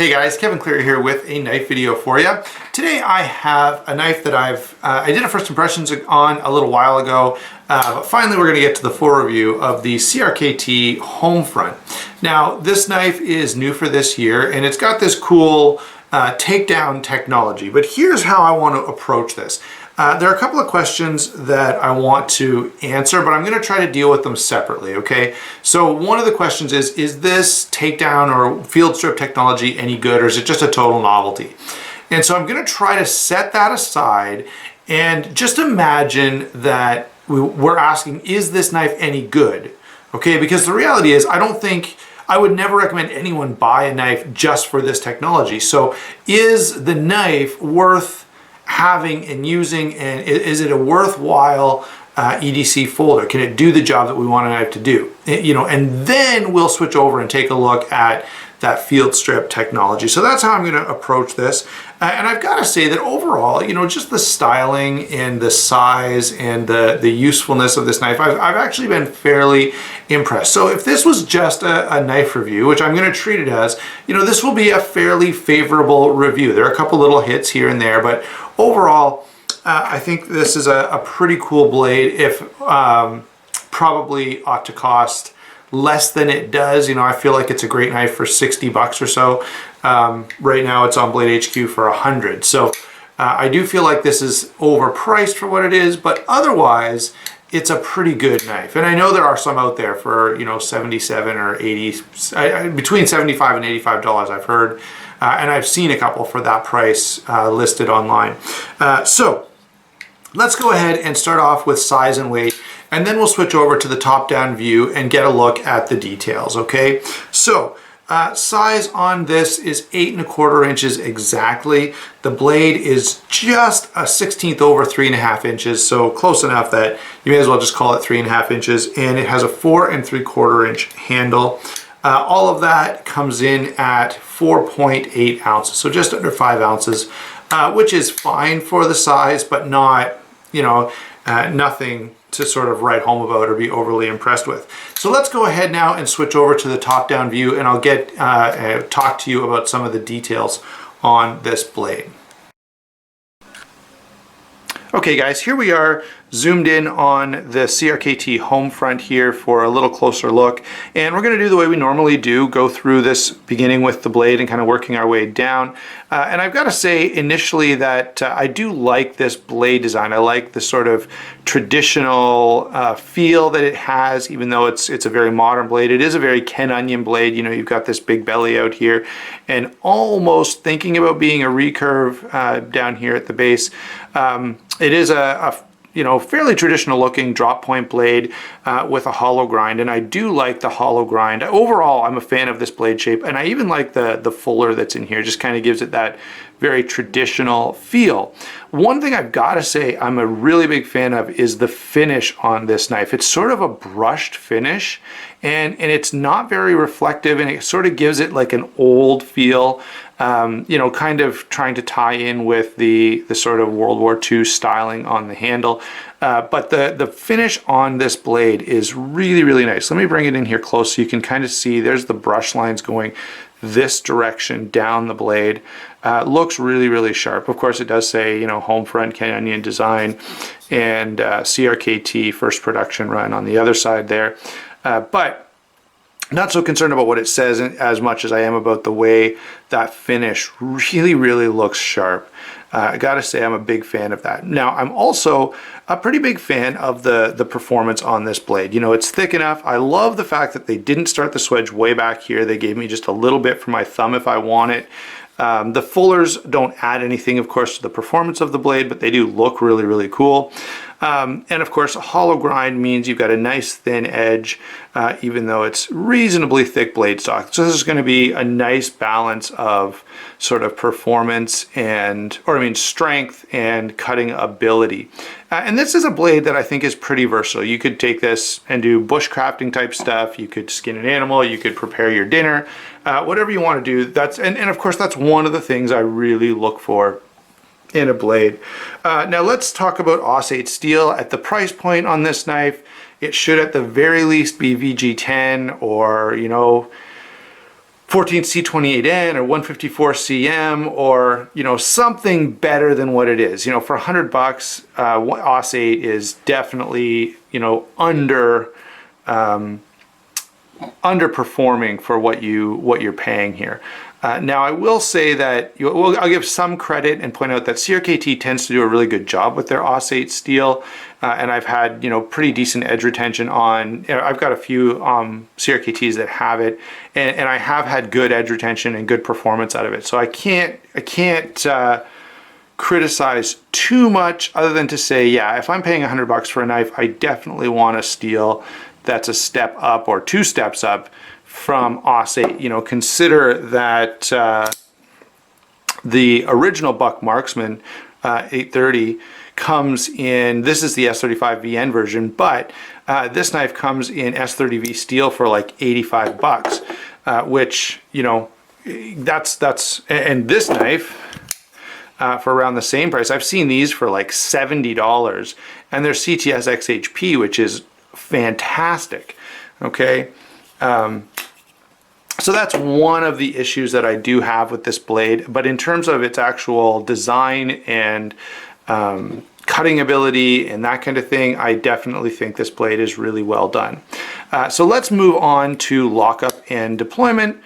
Hey guys, Kevin Cleary here with a knife video for you. Today I have a knife that I did a first impressions on a little while ago, but finally we're going to get to the full review of the CRKT Homefront. Now this knife is new for this year and it's got this cool takedown technology, but here's how I want to approach this. There are a couple of questions that I want to answer, but I'm going to try to deal with them separately, okay? So one of the questions is this takedown or field strip technology any good, or is it just a total novelty? And so I'm going to try to set that aside and just imagine that we're asking, is this knife any good? Okay, because the reality is I would never recommend anyone buy a knife just for this technology. So is the knife worth having and using, and is it a worthwhile EDC folder? Can it do the job that we want a knife to do? And then we'll switch over and take a look at that field strip technology. So that's how I'm going to approach this. And I've got to say that overall, just the styling and the size and the usefulness of this knife, I've actually been fairly impressed. So if this was just a knife review, which I'm going to treat it as, this will be a fairly favorable review. There are a couple little hits here and there, but overall, I think this is a pretty cool blade. If probably ought to cost less than it does. I feel like it's a great knife for 60 bucks or so. Right now it's on Blade HQ for 100. So I do feel like this is overpriced for what it is, but otherwise it's a pretty good knife. And I know there are some out there for 77 or 80, between 75 and $85 I've heard. And I've seen a couple for that price listed online. So let's go ahead and start off with size and weight, and then we'll switch over to the top-down view and get a look at the details, okay? So size on this is 8¼ inches exactly. The blade is just a 1/16 over 3.5 inches, so close enough that you may as well just call it 3.5 inches, and it has a 4¾ inch handle. All of that comes in at 4.8 ounces, so just under 5 ounces, which is fine for the size, but not, nothing to sort of write home about or be overly impressed with. So let's go ahead now and switch over to the top-down view, and I'll talk to you about some of the details on this blade. Okay guys, here we are zoomed in on the CRKT Homefront here for a little closer look, and we're going to do the way we normally do, go through this beginning with the blade and kind of working our way down. And I've got to say initially that I do like this blade design. I like the sort of traditional feel that it has, even though it's a very modern blade. It is a very Ken Onion blade. You've got this big belly out here and almost thinking about being a recurve down here at the base. It is a fairly traditional looking drop point blade with a hollow grind, and I do like the hollow grind. Overall, I'm a fan of this blade shape, and I even like the fuller that's in here. Just kind of gives it that very traditional feel. One thing I've got to say I'm a really big fan of is the finish on this knife. It's sort of a brushed finish, and it's not very reflective, and it sort of gives it like an old feel. Kind of trying to tie in with the sort of World War II styling on the handle. But the finish on this blade is really, really nice. Let me bring it in here close so you can kind of see there's the brush lines going this direction down the blade. Looks really, really sharp. Of course, it does say, Homefront, Ken Onion design, and CRKT first production run on the other side there. But not so concerned about what it says as much as I am about the way that finish really, really looks sharp. I gotta say I'm a big fan of that. Now, I'm also a pretty big fan of the performance on this blade. It's thick enough. I love the fact that they didn't start the swedge way back here. They gave me just a little bit for my thumb if I want it. The fullers don't add anything, of course, to the performance of the blade, but they do look really, really cool. And of course, a hollow grind means you've got a nice thin edge, even though it's reasonably thick blade stock. So this is going to be a nice balance of sort of performance strength and cutting ability. And this is a blade that I think is pretty versatile. You could take this and do bushcrafting type stuff. You could skin an animal. You could prepare your dinner. Whatever you want to do. And of course, that's one of the things I really look for in a blade. Now let's talk about Aus-8 steel. At the price point on this knife, it should at the very least be VG10 or 14C28N or 154CM, or something better than what it is. For $100, OS 8 is definitely underperforming for what you're paying here. Now I will say that I'll give some credit and point out that CRKT tends to do a really good job with their OS 8 steel, and I've had pretty decent edge retention on. I've got a few CRKTs that have it, and I have had good edge retention and good performance out of it. So I can't criticize too much, other than to say, yeah, if I'm paying $100 for a knife, I definitely want a steel that's a step up or 2 steps up from OS 8. Consider that the original Buck Marksman 830 comes in, this is the S35VN version, but this knife comes in S30V steel for like $85, which, and this knife for around the same price. I've seen these for like $70, and they're CTS XHP, which is fantastic. Okay. So that's one of the issues that I do have with this blade, but in terms of its actual design and cutting ability and that kind of thing, I definitely think this blade is really well done. So let's move on to lockup and deployment.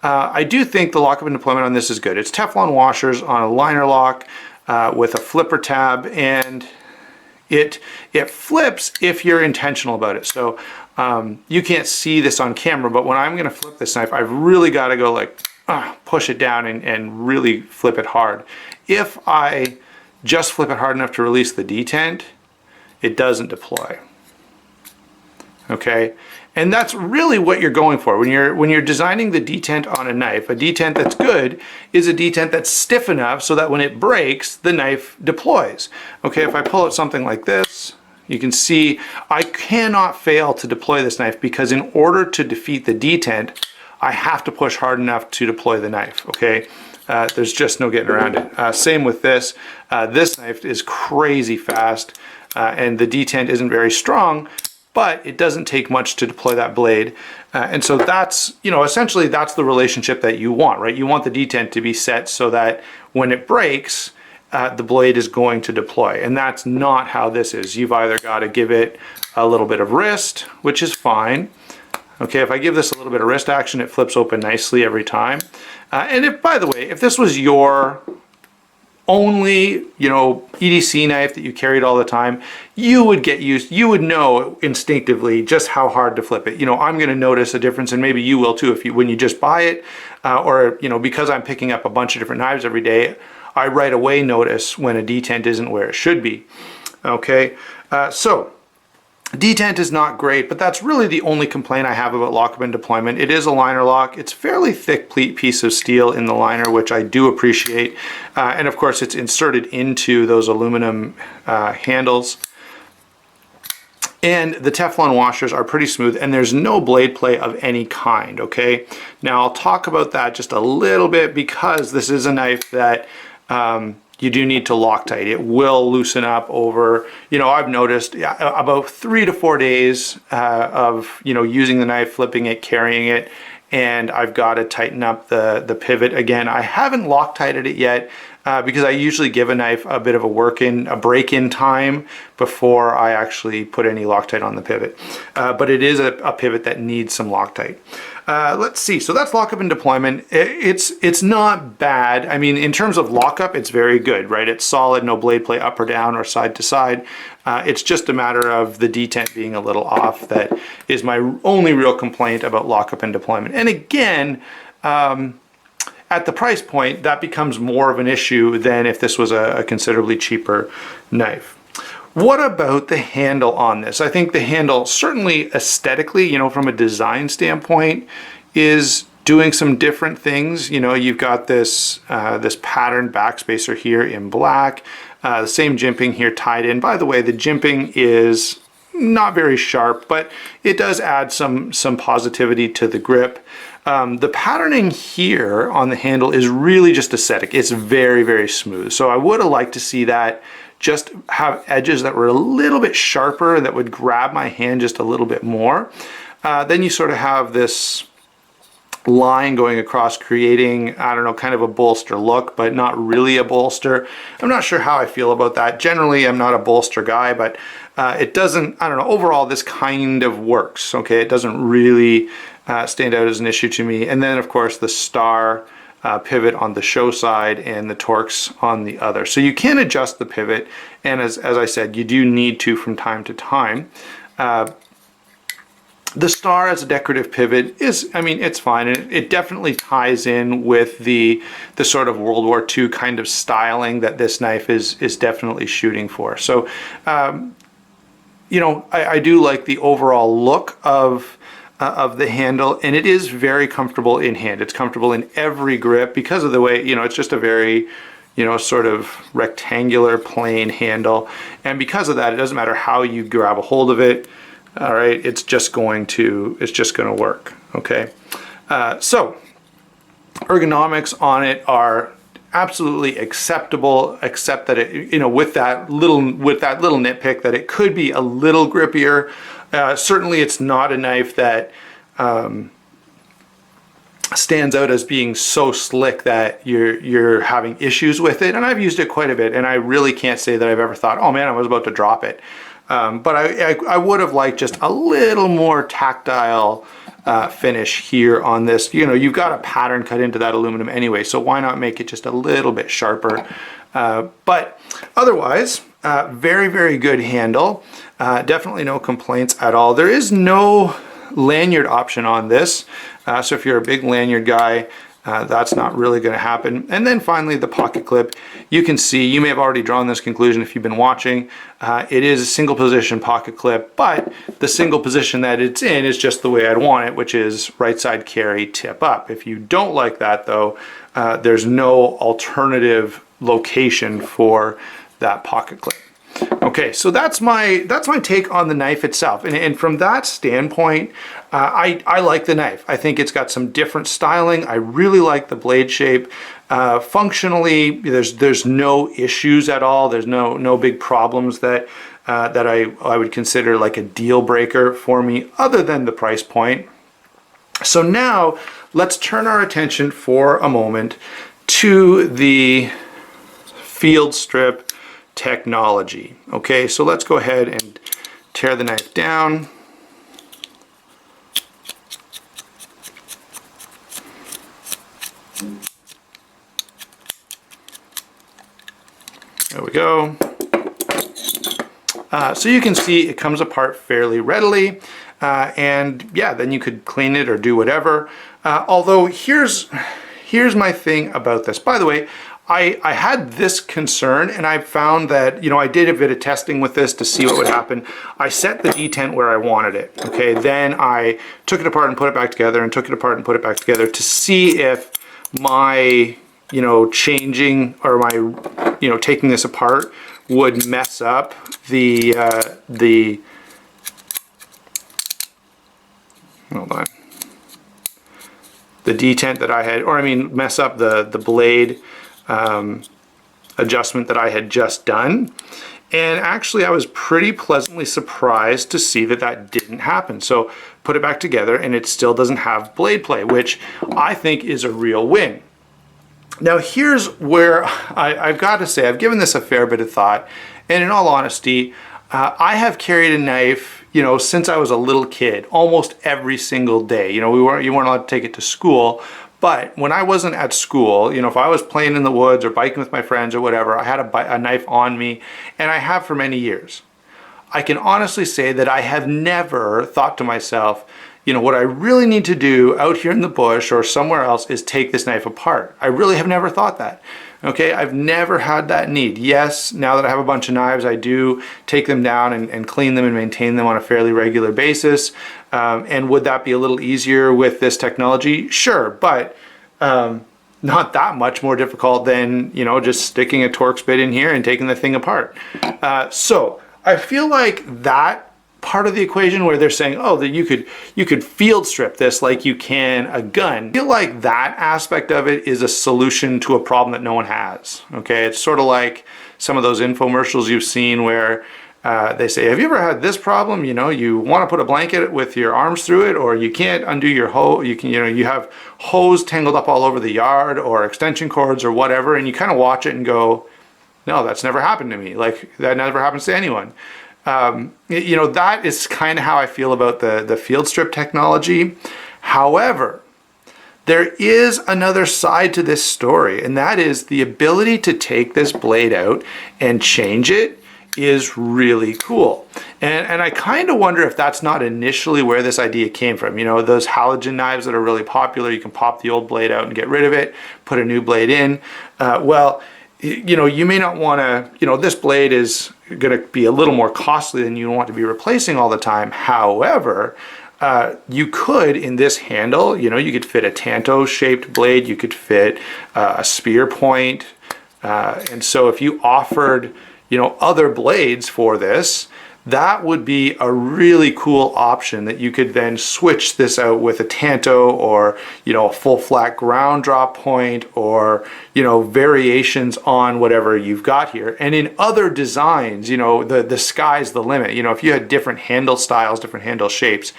I do think the lockup and deployment on this is good. It's Teflon washers on a liner lock with a flipper tab, and it flips if you're intentional about it. So you can't see this on camera, but when I'm going to flip this knife, I've really got to go like push it down and really flip it hard. If I just flip it hard enough to release the detent, it doesn't deploy. Okay, and that's really what you're going for when you're designing the detent on a knife. A detent that's good is a detent that's stiff enough so that when it breaks, the knife deploys. Okay, if I pull out something like this, you can see I cannot fail to deploy this knife, because in order to defeat the detent, I have to push hard enough to deploy the knife. Okay, there's just no getting around it. Same with this. This knife is crazy fast, and the detent isn't very strong, but it doesn't take much to deploy that blade. And so that's, essentially that's the relationship that you want, right? You want the detent to be set so that when it breaks, the blade is going to deploy. And that's not how this is. You've either got to give it a little bit of wrist, which is fine. Okay, if I give this a little bit of wrist action, it flips open nicely every time. And if, by the way, if this was your only, EDC knife that you carried all the time, you would get used, you would know instinctively just how hard to flip it. I'm going to notice a difference, and maybe you will too when you just buy it, or, because I'm picking up a bunch of different knives every day, I right away notice when a detent isn't where it should be. Okay, so detent is not great, but that's really the only complaint I have about lockup and deployment. It is a liner lock. It's a fairly thick piece of steel in the liner, which I do appreciate. And of course, it's inserted into those aluminum handles. And the Teflon washers are pretty smooth, and there's no blade play of any kind, okay? Now, I'll talk about that just a little bit, because this is a knife that you do need to Loctite. It will loosen up over, I've noticed about 3 to 4 days of, using the knife, flipping it, carrying it, and I've got to tighten up the pivot. Again, I haven't Loctited it yet, because I usually give a knife a bit of a break-in time before I actually put any Loctite on the pivot. But it is a pivot that needs some Loctite. Let's see, so that's lockup and deployment. It's not bad. I mean, in terms of lockup, it's very good, right? It's solid, no blade play up or down or side to side. It's just a matter of the detent being a little off. That is my only real complaint about lockup and deployment. And again, at the price point, that becomes more of an issue than if this was a considerably cheaper knife. What about the handle on this? I think the handle, certainly aesthetically, from a design standpoint, is doing some different things. You've got this this patterned backspacer here in black, the same jimping here tied in. By the way, the jimping is not very sharp, but it does add some positivity to the grip. The patterning here on the handle is really just aesthetic. It's very, very smooth. So I would have liked to see that just have edges that were a little bit sharper, that would grab my hand just a little bit more. Then you sort of have this line going across, creating, I don't know, kind of a bolster look, but not really a bolster. I'm not sure how I feel about that. Generally, I'm not a bolster guy, but it doesn't, I don't know, overall this kind of works, okay? It doesn't really stand out as an issue to me. And then of course the star pivot on the show side and the Torx on the other. So you can adjust the pivot, and as I said, you do need to from time to time. The star as a decorative pivot is, I mean, it's fine. It definitely ties in with the sort of World War II kind of styling that this knife is definitely shooting for. So, you know, I do like the overall look of the handle, and it is very comfortable in hand. It's comfortable in every grip because of the way, you know, it's just a very, you know, sort of rectangular plain handle. And because of that, it doesn't matter how you grab a hold of it. All right, it's just going to work, okay? So ergonomics on it are absolutely acceptable, except that it, you know, with that little nitpick that it could be a little grippier. Certainly it's not a knife that stands out as being so slick that you're having issues with it. And I've used it quite a bit, and I really can't say that I've ever thought, oh man, I was about to drop it. But I would have liked just a little more tactile finish here on this. You know, you've got a pattern cut into that aluminum anyway, so why not make it just a little bit sharper? But otherwise, very, very good handle. Definitely no complaints at all. There is no lanyard option on this, so if you're a big lanyard guy, that's not really going to happen. And then finally, the pocket clip. You can see, you may have already drawn this conclusion if you've been watching. It is a single position pocket clip, but the single position that it's in is just the way I'd want it, which is right side carry, tip up. If you don't like that though, there's no alternative location for that pocket clip. Okay, so that's my take on the knife itself, and from that standpoint, I like the knife. I think it's got some different styling. I really like the blade shape. Functionally, there's no issues at all. There's no big problems that I would consider like a deal breaker for me, other than the price point. So now let's turn our attention for a moment to the field strip technology. Okay, so let's go ahead and tear the knife down. There we go. So you can see it comes apart fairly readily, and yeah, then you could clean it or do whatever. Although here's my thing about this. By the way, I had this concern, and I found that, you know, I did a bit of testing with this to see what would happen. I set the detent where I wanted it, okay? Then I took it apart and put it back together, and took it apart and put it back together to see if my, you know, changing, or my, you know, taking this apart would mess up the hold on, the detent that I had, or I mean mess up the blade adjustment that I had just done. And actually I was pretty pleasantly surprised to see that that didn't happen. So put it back together and it still doesn't have blade play, which I think is a real win. Now here's where I've got to say, I've given this a fair bit of thought, and in all honesty, I have carried a knife, you know, since I was a little kid, almost every single day. You know, you weren't allowed to take it to school, but when I wasn't at school, you know, if I was playing in the woods or biking with my friends or whatever, I had a knife on me, and I have for many years. I can honestly say that I have never thought to myself, you know, what I really need to do out here in the bush or somewhere else is take this knife apart. I really have never thought that. Okay, I've never had that need. Yes, now that I have a bunch of knives, I do take them down and clean them and maintain them on a fairly regular basis. And would that be a little easier with this technology? Sure, but not that much more difficult than, you know, just sticking a Torx bit in here and taking the thing apart. So I feel like that part of the equation where they're saying, oh, that you could field strip this like you can a gun. I feel like that aspect of it is a solution to a problem that no one has. Okay, it's sort of like some of those infomercials you've seen where they say, have you ever had this problem? You know, you want to put a blanket with your arms through it, or you can't undo your hose. You have hose tangled up all over the yard, or extension cords, or whatever, and you kind of watch it and go, no, that's never happened to me. Like, that never happens to anyone. That is kind of how I feel about the field strip technology. However, there is another side to this story, and that is the ability to take this blade out and change it is really cool. And I kind of wonder if that's not initially where this idea came from. You know, those halogen knives that are really popular, you can pop the old blade out and get rid of it, put a new blade in. You may not want to, this blade is going to be a little more costly than you want to be replacing all the time. However, you could, in this handle, you could fit a tanto shaped blade, you could fit a spear point. And so if you offered, other blades for this, that would be a really cool option that you could then switch this out with a tanto, or a full flat ground drop point, or variations on whatever you've got here. And in other designs, the sky's the limit. If you had different handle styles, different handle shapes,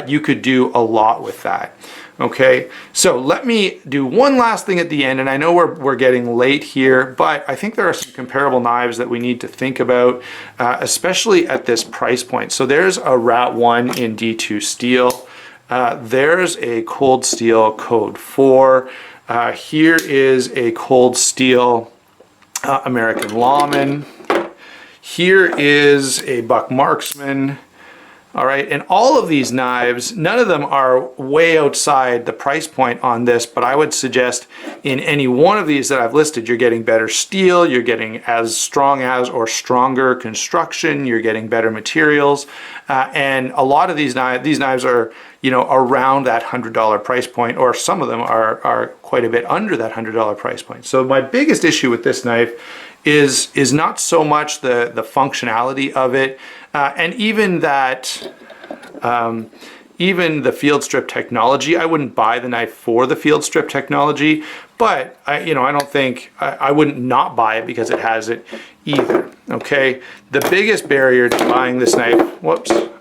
you could do a lot with that. Okay, so let me do one last thing at the end, and I know we're getting late here, but I think there are some comparable knives that we need to think about, especially at this price point. So there's a Rat 1 in D2 steel. There's a cold steel code 4. Here is a cold steel American Lawman. Here is a Buck Marksman. All right, and all of these knives, none of them are way outside the price point on this, but I would suggest in any one of these that I've listed, you're getting better steel, you're getting as strong as or stronger construction, you're getting better materials, and a lot of these knives are, around that $100 price point, or some of them are quite a bit under that $100 price point. So my biggest issue with this knife is not so much the functionality of it, and even that, even the field strip technology. I wouldn't buy the knife for the field strip technology, but I wouldn't not buy it because it has it either. Okay, the biggest barrier to buying this knife,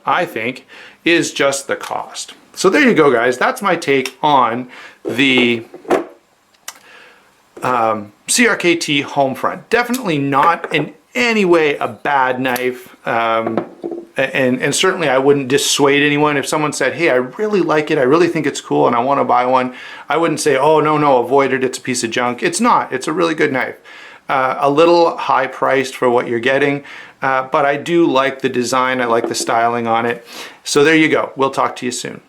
I think, is just the cost. So there you go, guys. That's my take on the CRKT Homefront. Definitely not in any way a bad knife, and certainly I wouldn't dissuade anyone. If someone said, hey, I really like it, I really think it's cool, and I want to buy one, I wouldn't say, oh, no, avoid it, it's a piece of junk. It's not. It's a really good knife. A little high priced for what you're getting, but I do like the design. I like the styling on it. So there you go. We'll talk to you soon.